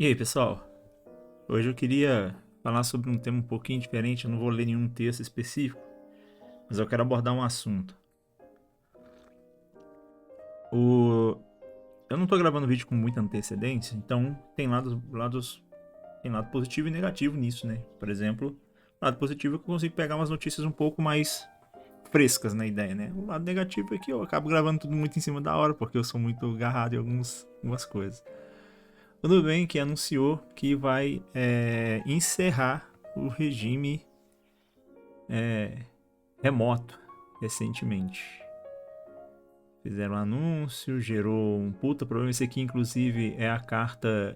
E aí, pessoal? Hoje eu queria falar sobre um tema um pouquinho diferente. Eu não vou ler nenhum texto específico, mas eu quero abordar um assunto. O... Eu não estou gravando vídeo com muita antecedência, então tem lado positivo e negativo nisso, né? Por exemplo, o lado positivo é que eu consigo pegar umas notícias um pouco mais frescas na ideia, né? O lado negativo é que eu acabo gravando tudo muito em cima da hora, porque eu sou muito agarrado em algumas coisas. O Nubank anunciou que vai encerrar o regime remoto recentemente. Fizeram um anúncio, gerou um puta problema. Esse aqui, inclusive, é a carta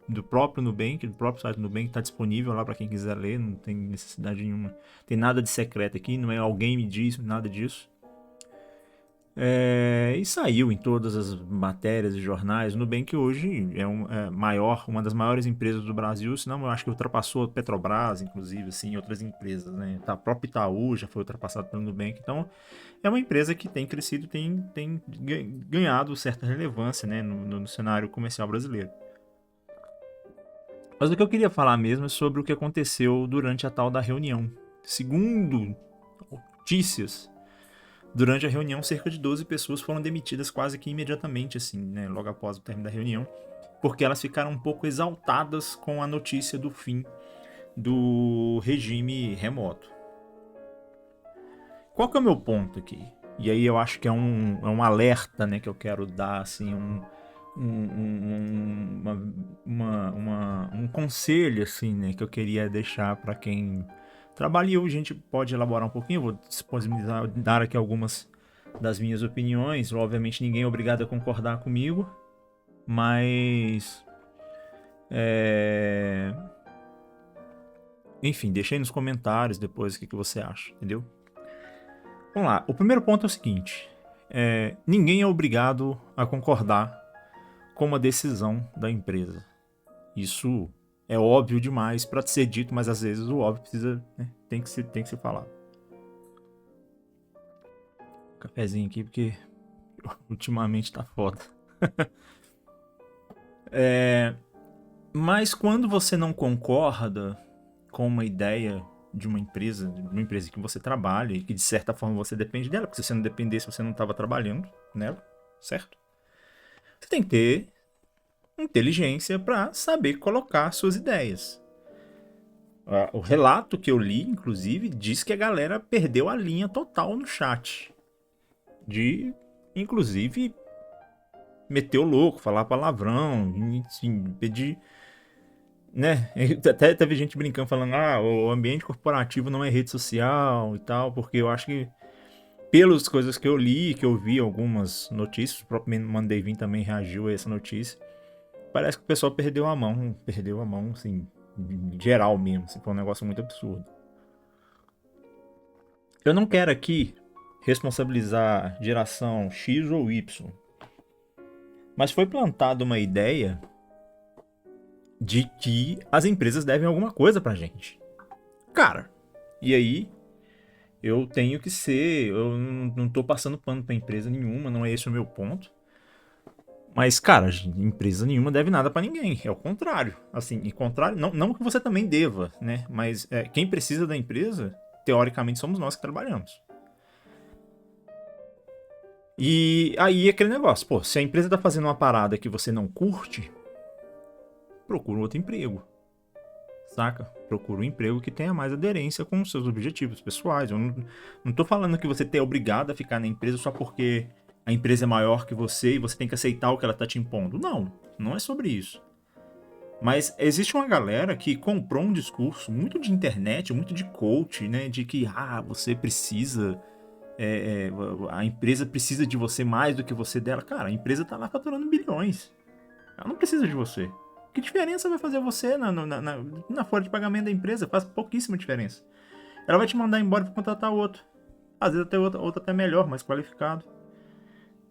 do próprio Nubank, do próprio site do Nubank, está disponível lá para quem quiser ler, não tem necessidade nenhuma. Tem nada de secreto aqui, não é alguém me diz, nada disso. E saiu em todas as matérias e jornais. O Nubank hoje uma das maiores empresas do Brasil, senão eu acho que ultrapassou a Petrobras, inclusive, assim, outras empresas, né? A própria Itaú já foi ultrapassado pelo Nubank. Então, é uma empresa que tem crescido, tem ganhado certa relevância, né, no cenário comercial brasileiro. Mas o que eu queria falar mesmo é sobre o que aconteceu durante a tal da reunião. Segundo notícias, durante a reunião, cerca de 12 pessoas foram demitidas quase que imediatamente, assim, né, logo após o término da reunião, porque elas ficaram um pouco exaltadas com a notícia do fim do regime remoto. Qual que é o meu ponto aqui? E aí eu acho que é um alerta, né, que eu quero dar, assim, um conselho, assim, né, que eu queria deixar para quem trabalha. E a gente pode elaborar um pouquinho, eu vou disponibilizar, dar aqui algumas das minhas opiniões. Obviamente ninguém é obrigado a concordar comigo, mas enfim, deixa aí nos comentários depois o que você acha, entendeu? Vamos lá, o primeiro ponto é o seguinte: ninguém é obrigado a concordar com uma decisão da empresa. Isso é óbvio demais para ser dito, mas às vezes o óbvio precisa, né, tem que ser falado. Cafezinho aqui porque ultimamente tá foda. Mas quando você não concorda com uma ideia de uma empresa que você trabalha e que de certa forma você depende dela, porque se você não dependesse, você não estava trabalhando nela, certo? Você tem que ter inteligência para saber colocar suas ideias. O relato que eu li, inclusive, diz que a galera perdeu a linha total no chat. De, inclusive, meter o louco, falar palavrão, enfim, pedir. Né? Até teve gente brincando, falando: o ambiente corporativo não é rede social e tal, porque eu acho que, pelas coisas que eu li, que eu vi, algumas notícias, o próprio Mandei Vir também reagiu a essa notícia. Parece que o pessoal perdeu a mão, assim, geral mesmo, assim, foi um negócio muito absurdo. Eu não quero aqui responsabilizar geração X ou Y, mas foi plantada uma ideia de que as empresas devem alguma coisa pra gente. Cara, e aí eu tenho que ser, eu não tô passando pano pra empresa nenhuma, não é esse o meu ponto. Mas, cara, empresa nenhuma deve nada pra ninguém. É o contrário. Assim, e contrário, não que você também deva, né? Mas quem precisa da empresa, teoricamente, somos nós que trabalhamos. E aí aquele negócio, pô, se a empresa tá fazendo uma parada que você não curte, procura um outro emprego, saca? Procura um emprego que tenha mais aderência com os seus objetivos pessoais. Eu não tô falando que você é obrigado a ficar na empresa só porque a empresa é maior que você e você tem que aceitar o que ela tá te impondo. Não, não é sobre isso. Mas existe uma galera que comprou um discurso muito de internet, muito de coach, né? De que, você precisa a empresa precisa de você mais do que você dela. Cara, a empresa tá lá faturando bilhões. Ela não precisa de você. Que diferença vai fazer você na folha de pagamento da empresa? Faz pouquíssima diferença. Ela vai te mandar embora para contratar outro. Às vezes até outro até melhor, mais qualificado.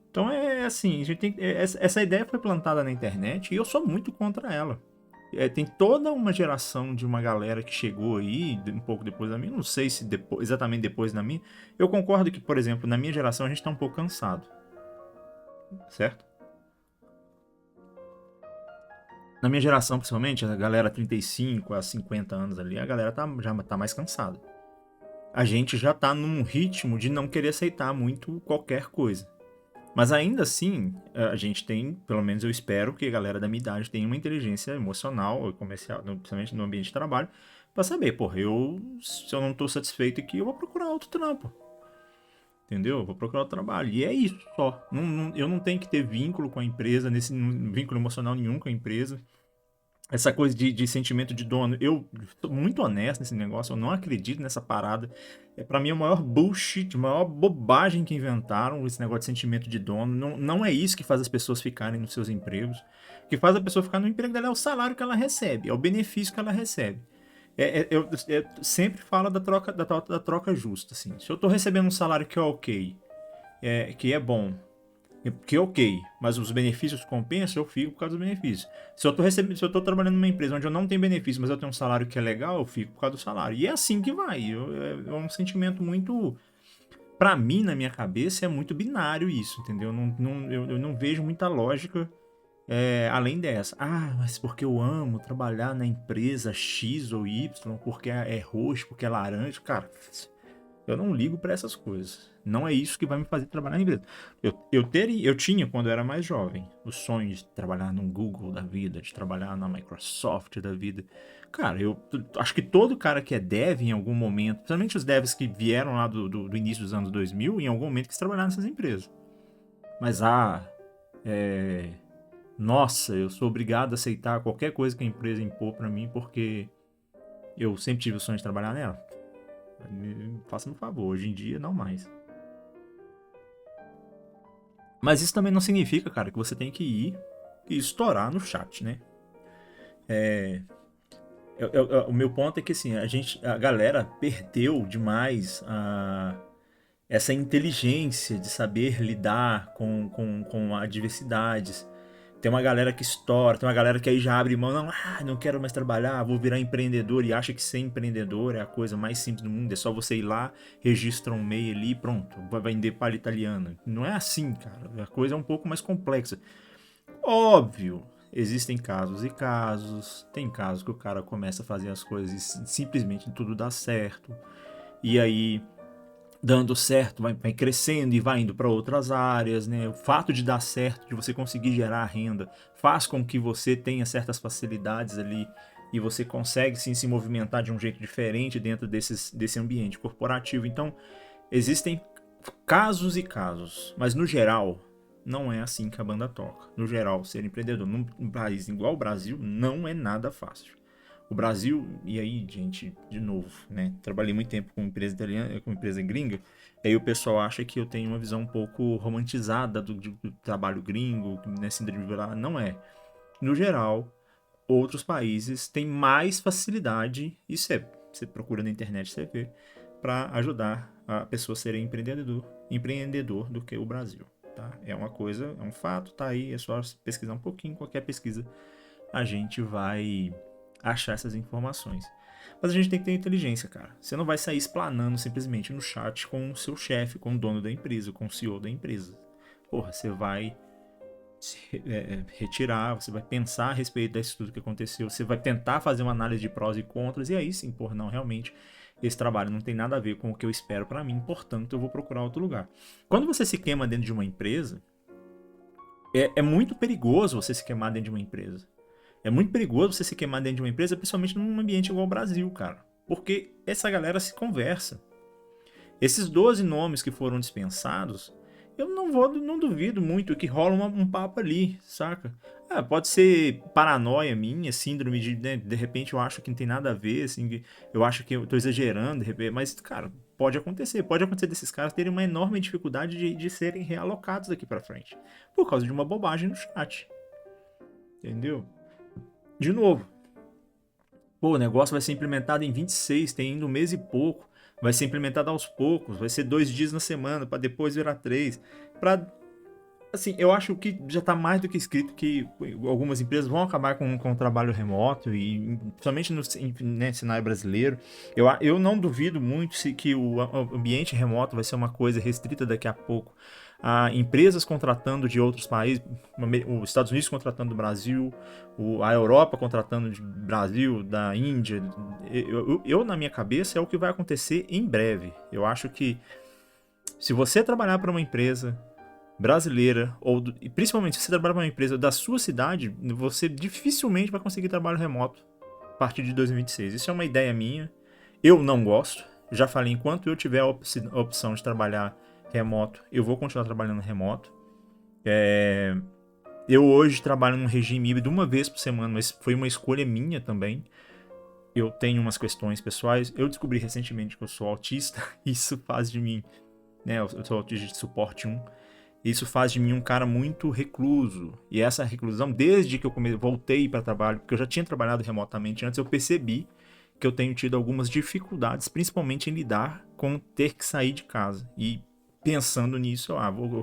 Então é assim, a gente essa ideia foi plantada na internet e eu sou muito contra ela. Tem toda uma geração de uma galera que chegou aí um pouco depois da minha, não sei se exatamente depois da minha. Eu concordo que, por exemplo, na minha geração a gente tá um pouco cansado, certo? Na minha geração, principalmente, a galera 35 a 50 anos ali, a galera já tá mais cansada. A gente já tá num ritmo de não querer aceitar muito qualquer coisa. Mas ainda assim, a gente tem, pelo menos eu espero que a galera da minha idade tenha uma inteligência emocional ou comercial, principalmente no ambiente de trabalho, pra saber, porra, se eu não tô satisfeito aqui, eu vou procurar outro trampo. Entendeu? Eu vou procurar outro trabalho. E é isso só. Eu não tenho que ter vínculo com a empresa, vínculo emocional nenhum com a empresa. Essa coisa de sentimento de dono, eu tô muito honesto nesse negócio, eu não acredito nessa parada. Pra mim é o maior bullshit, a maior bobagem que inventaram, esse negócio de sentimento de dono. Não é isso que faz as pessoas ficarem nos seus empregos. O que faz a pessoa ficar no emprego dela é o salário que ela recebe, é o benefício que ela recebe. Eu sempre falo da troca justa, assim. Se eu tô recebendo um salário que é ok, que é bom, que é ok, mas os benefícios compensam, eu fico por causa dos benefícios. Se eu tô trabalhando numa empresa onde eu não tenho benefício, mas eu tenho um salário que é legal, eu fico por causa do salário. E é assim que vai. É um sentimento muito. Pra mim, na minha cabeça, é muito binário isso, entendeu? Eu não vejo muita lógica além dessa. Ah, mas porque eu amo trabalhar na empresa X ou Y, porque é roxo, porque é laranja. Cara, eu não ligo pra essas coisas. Não é isso que vai me fazer trabalhar na empresa. Eu tinha, quando eu era mais jovem, o sonho de trabalhar no Google da vida, de trabalhar na Microsoft da vida. Cara, eu acho que todo cara que é dev em algum momento, principalmente os devs que vieram lá do início dos anos 2000, em algum momento quis trabalhar nessas empresas. Mas, nossa, eu sou obrigado a aceitar qualquer coisa que a empresa impor pra mim, porque eu sempre tive o sonho de trabalhar nela. Faça-me um favor, hoje em dia não mais. Mas isso também não significa, cara, que você tem que ir e estourar no chat, né? O meu ponto é que assim, a galera perdeu demais essa inteligência de saber lidar com adversidades. Tem uma galera que estoura, tem uma galera que aí já abre mão, não quero mais trabalhar, vou virar empreendedor e acha que ser empreendedor é a coisa mais simples do mundo, é só você ir lá, registra um MEI ali e pronto, vai vender palha italiana. Não é assim, cara, a coisa é um pouco mais complexa. Óbvio, existem casos e casos, tem casos que o cara começa a fazer as coisas e simplesmente tudo dá certo, e aí dando certo, vai crescendo e vai indo para outras áreas, né? O fato de dar certo, de você conseguir gerar renda, faz com que você tenha certas facilidades ali e você consegue sim se movimentar de um jeito diferente dentro desse ambiente corporativo. Então, existem casos e casos, mas no geral, não é assim que a banda toca. No geral, ser empreendedor num país igual o Brasil não é nada fácil. O Brasil, e aí, gente, de novo, né? Trabalhei muito tempo com empresa italiana, com empresa gringa, e aí o pessoal acha que eu tenho uma visão um pouco romantizada do trabalho gringo, né? Síndrome de vira não é. No geral, outros países têm mais facilidade, isso você procura na internet, você vê, para ajudar a pessoa a ser empreendedor do que o Brasil. Tá? É uma coisa, é um fato, tá aí, é só pesquisar um pouquinho, qualquer pesquisa a gente vai achar essas informações. Mas a gente tem que ter inteligência, cara. Você não vai sair explanando simplesmente no chat com o seu chefe, com o dono da empresa, com o CEO da empresa. Porra, você vai se retirar, você vai pensar a respeito disso tudo que aconteceu, você vai tentar fazer uma análise de prós e contras, e aí sim, porra, não, realmente, esse trabalho não tem nada a ver com o que eu espero pra mim, portanto eu vou procurar outro lugar. Quando você se queima dentro de uma empresa, é muito perigoso você se queimar dentro de uma empresa. É muito perigoso você se queimar dentro de uma empresa, principalmente num ambiente igual ao Brasil, cara. Porque essa galera se conversa. Esses 12 nomes que foram dispensados, eu não duvido muito que rola um papo ali, saca? Pode ser paranoia minha, síndrome de repente eu acho que não tem nada a ver, assim, eu acho que eu tô exagerando, de repente, mas, cara, pode acontecer desses caras terem uma enorme dificuldade de serem realocados daqui pra frente, por causa de uma bobagem no chat, entendeu? De novo, pô, o negócio vai ser implementado em 26, tem ainda um mês e pouco. Vai ser implementado aos poucos, vai ser 2 dias na semana, para depois virar 3. Pra, assim, eu acho que já está mais do que escrito que algumas empresas vão acabar com o trabalho remoto, e principalmente no né, cenário brasileiro. Eu não duvido muito que o ambiente remoto vai ser uma coisa restrita daqui a pouco a empresas contratando de outros países, os Estados Unidos contratando do Brasil, a Europa contratando de Brasil, da Índia. Na minha cabeça, é o que vai acontecer em breve. Eu acho que se você trabalhar para uma empresa brasileira, e principalmente se você trabalhar para uma empresa da sua cidade, você dificilmente vai conseguir trabalho remoto a partir de 2026. Isso é uma ideia minha. Eu não gosto. Já falei, enquanto eu tiver a opção de trabalhar remoto, eu vou continuar trabalhando remoto. Eu hoje trabalho num regime híbrido uma vez por semana, mas foi uma escolha minha também. Eu tenho umas questões pessoais. Eu descobri recentemente que eu sou autista. Isso faz de mim, né? Eu sou autista de suporte 1. Isso faz de mim um cara muito recluso. E essa reclusão, desde que eu voltei para trabalho, porque eu já tinha trabalhado remotamente antes, eu percebi que eu tenho tido algumas dificuldades, principalmente em lidar com ter que sair de casa. E pensando nisso,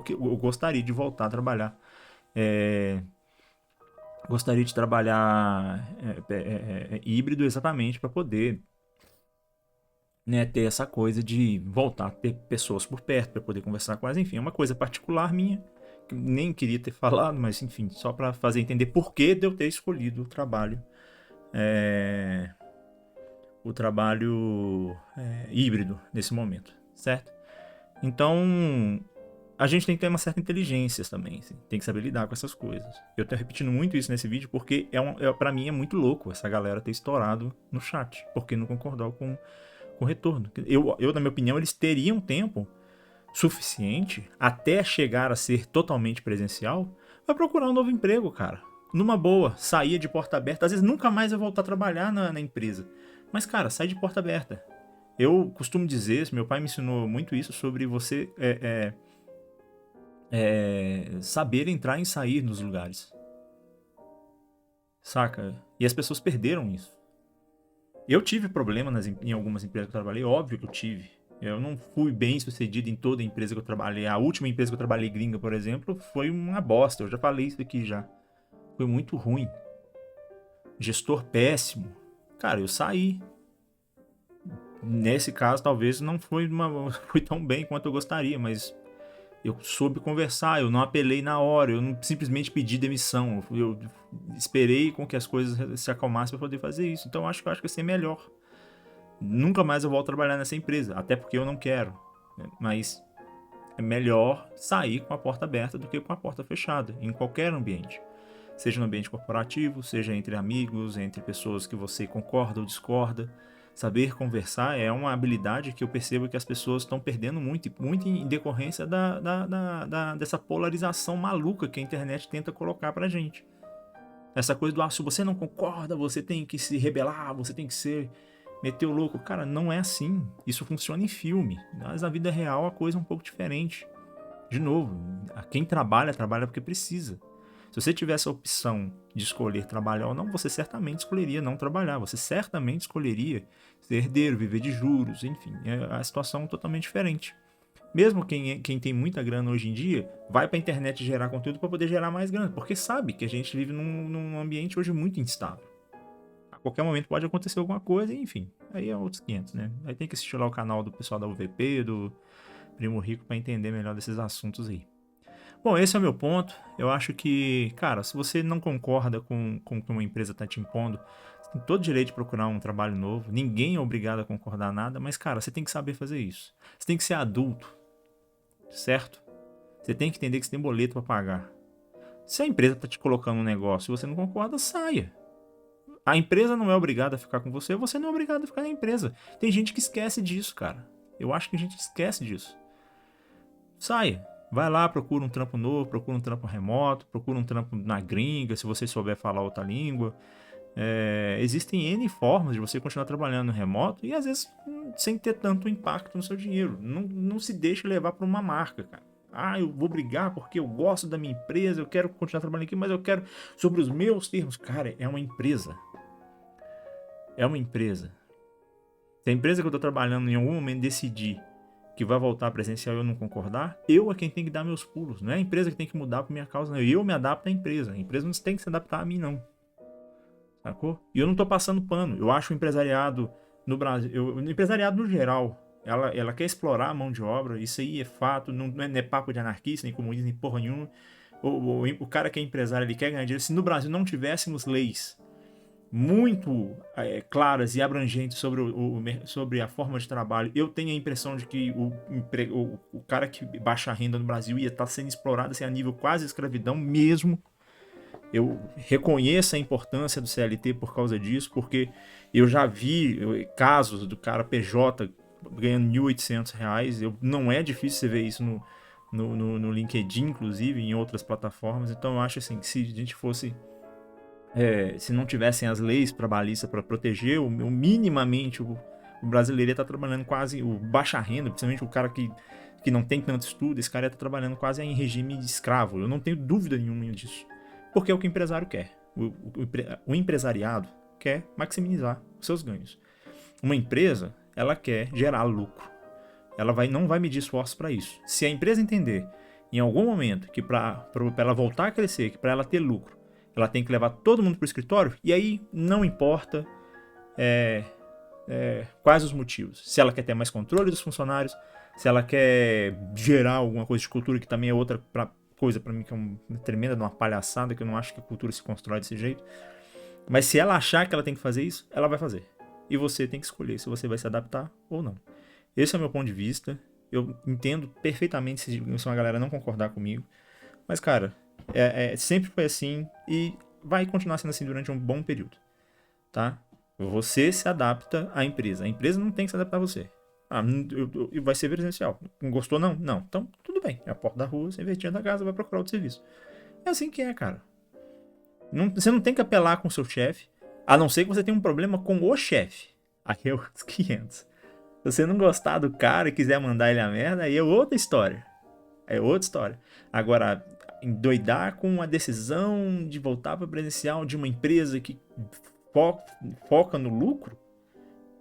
eu gostaria de voltar a trabalhar. Gostaria de trabalhar híbrido exatamente para poder, né, ter essa coisa de voltar a ter pessoas por perto para poder conversar com elas. Enfim, é uma coisa particular minha, que nem queria ter falado, mas enfim, só para fazer entender por que de eu ter escolhido o trabalho híbrido nesse momento, certo? Então, a gente tem que ter uma certa inteligência também, assim, tem que saber lidar com essas coisas. Eu tô repetindo muito isso nesse vídeo porque pra mim é muito louco essa galera ter estourado no chat, porque não concordou com o retorno. Na minha opinião, eles teriam tempo suficiente até chegar a ser totalmente presencial para procurar um novo emprego, cara. Numa boa, saía de porta aberta. Às vezes nunca mais eu voltar a trabalhar na empresa. Mas, cara, sai de porta aberta. Eu costumo dizer, meu pai me ensinou muito isso, sobre você saber entrar e sair nos lugares. Saca? E as pessoas perderam isso. Eu tive problema em algumas empresas que eu trabalhei, óbvio que eu tive. Eu não fui bem sucedido em toda empresa que eu trabalhei. A última empresa que eu trabalhei, gringa, por exemplo, foi uma bosta. Eu já falei isso aqui já. Foi muito ruim. Gestor péssimo. Cara, eu saí. Nesse caso, talvez não foi tão bem quanto eu gostaria, mas eu soube conversar, eu não apelei na hora, eu não simplesmente pedi demissão. Eu esperei com que as coisas se acalmassem para poder fazer isso. Então eu acho que vai ser melhor. Nunca mais eu volto a trabalhar nessa empresa, até porque eu não quero. Mas é melhor sair com a porta aberta do que com a porta fechada, em qualquer ambiente. Seja no ambiente corporativo, seja entre amigos, entre pessoas que você concorda ou discorda. Saber conversar é uma habilidade que eu percebo que as pessoas estão perdendo muito em decorrência dessa polarização maluca que a internet tenta colocar pra gente. Essa coisa do, se você não concorda, você tem que se rebelar, você tem que meter o louco. Cara, não é assim. Isso funciona em filme. Mas na vida real a coisa é um pouco diferente. De novo, quem trabalha porque precisa. Se você tivesse a opção de escolher trabalhar ou não, você certamente escolheria não trabalhar. Você certamente escolheria ser herdeiro, viver de juros, enfim. É a situação totalmente diferente. Mesmo quem tem muita grana hoje em dia, vai para a internet gerar conteúdo para poder gerar mais grana, porque sabe que a gente vive num ambiente hoje muito instável. A qualquer momento pode acontecer alguma coisa, enfim. Aí é outros 500, né? Aí tem que assistir lá o canal do pessoal da UVP, do Primo Rico, para entender melhor desses assuntos aí. Bom, esse é o meu ponto. Eu acho que, cara, se você não concorda com o que uma empresa está te impondo, você tem todo o direito de procurar um trabalho novo. Ninguém é obrigado a concordar nada, mas, cara, você tem que saber fazer isso. Você tem que ser adulto, certo? Você tem que entender que você tem boleto para pagar. Se a empresa está te colocando um negócio e você não concorda, saia. A empresa não é obrigada a ficar com você não é obrigado a ficar na empresa. Tem gente que esquece disso, cara. Eu acho que a gente esquece disso. Saia. Vai lá, procura um trampo novo, procura um trampo remoto, procura um trampo na gringa, se você souber falar outra língua. Existem N formas de você continuar trabalhando remoto e às vezes sem ter tanto impacto no seu dinheiro. Não se deixe levar por uma marca, cara. Eu vou brigar porque eu gosto da minha empresa, eu quero continuar trabalhando aqui, mas eu quero sobre os meus termos. Cara, é uma empresa. É uma empresa. Se a empresa que eu tô trabalhando em algum momento decidir que vai voltar presencial e eu não concordar, eu é quem tem que dar meus pulos. Não é a empresa que tem que mudar por minha causa, não. Eu me adapto à empresa. A empresa não tem que se adaptar a mim, não. Sacou? E eu não tô passando pano. Eu acho o empresariado no Brasil, o empresariado no geral, Ela quer explorar a mão de obra, isso aí é fato, não é papo de anarquista, nem comunista, nem porra nenhuma. O cara que é empresário, ele quer ganhar dinheiro. Se no Brasil não tivéssemos leis muito claras e abrangentes sobre a forma de trabalho, eu tenho a impressão de que o cara que baixa a renda no Brasil ia estar sendo explorado assim, a nível quase escravidão mesmo. Eu reconheço a importância do CLT por causa disso, porque eu já vi casos do cara PJ ganhando R$ 1.800. Não é difícil você ver isso no LinkedIn, inclusive, em outras plataformas. Então eu acho assim, que se a gente fosse se não tivessem as leis trabalhistas para proteger, minimamente o brasileiro ia estar trabalhando quase o baixa renda, principalmente o cara que não tem tanto estudo, esse cara ia estar trabalhando quase em regime de escravo. Eu não tenho dúvida nenhuma disso. Porque é o que o empresário quer. O empresariado quer maximizar os seus ganhos. Uma empresa, ela quer gerar lucro. Ela não vai medir esforços para isso. Se a empresa entender em algum momento que para ela voltar a crescer, que para ela ter lucro, ela tem que levar todo mundo para o escritório, e aí não importa quais os motivos. Se ela quer ter mais controle dos funcionários, se ela quer gerar alguma coisa de cultura, que também é outra coisa para mim que é uma tremenda de uma palhaçada, que eu não acho que a cultura se constrói desse jeito. Mas se ela achar que ela tem que fazer isso, ela vai fazer. E você tem que escolher se você vai se adaptar ou não. Esse é o meu ponto de vista. Eu entendo perfeitamente se uma galera não concordar comigo. Mas, cara, sempre foi assim e vai continuar sendo assim durante um bom período. Tá? Você se adapta à empresa. A empresa não tem que se adaptar a você. Vai ser presencial. Não gostou, não? Não. Então, tudo bem. É a porta da rua, você investir da casa, vai procurar outro serviço. É assim que é, cara. Você não tem que apelar com o seu chefe, a não ser que você tenha um problema com o chefe. Aí é os 500. Se você não gostar do cara e quiser mandar ele a merda, aí é outra história. É outra história. Agora, endoidar com a decisão de voltar para presencial de uma empresa que foca no lucro,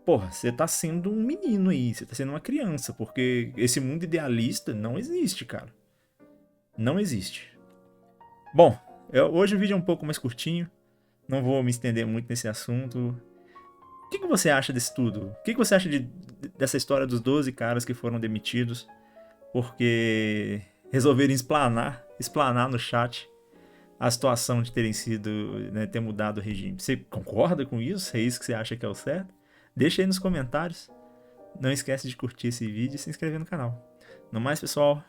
porra, você tá sendo um menino aí, você tá sendo uma criança, porque esse mundo idealista não existe, cara. Não existe. Bom, hoje o vídeo é um pouco mais curtinho, não vou me estender muito nesse assunto. O que você acha disso tudo? O que você acha dessa história dos 12 caras que foram demitidos porque resolveram explanar no chat a situação de terem sido, né, ter mudado o regime? Você concorda com isso? É isso que você acha que é o certo? Deixa aí nos comentários. Não esquece de curtir esse vídeo e se inscrever no canal. No mais, pessoal,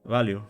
valeu!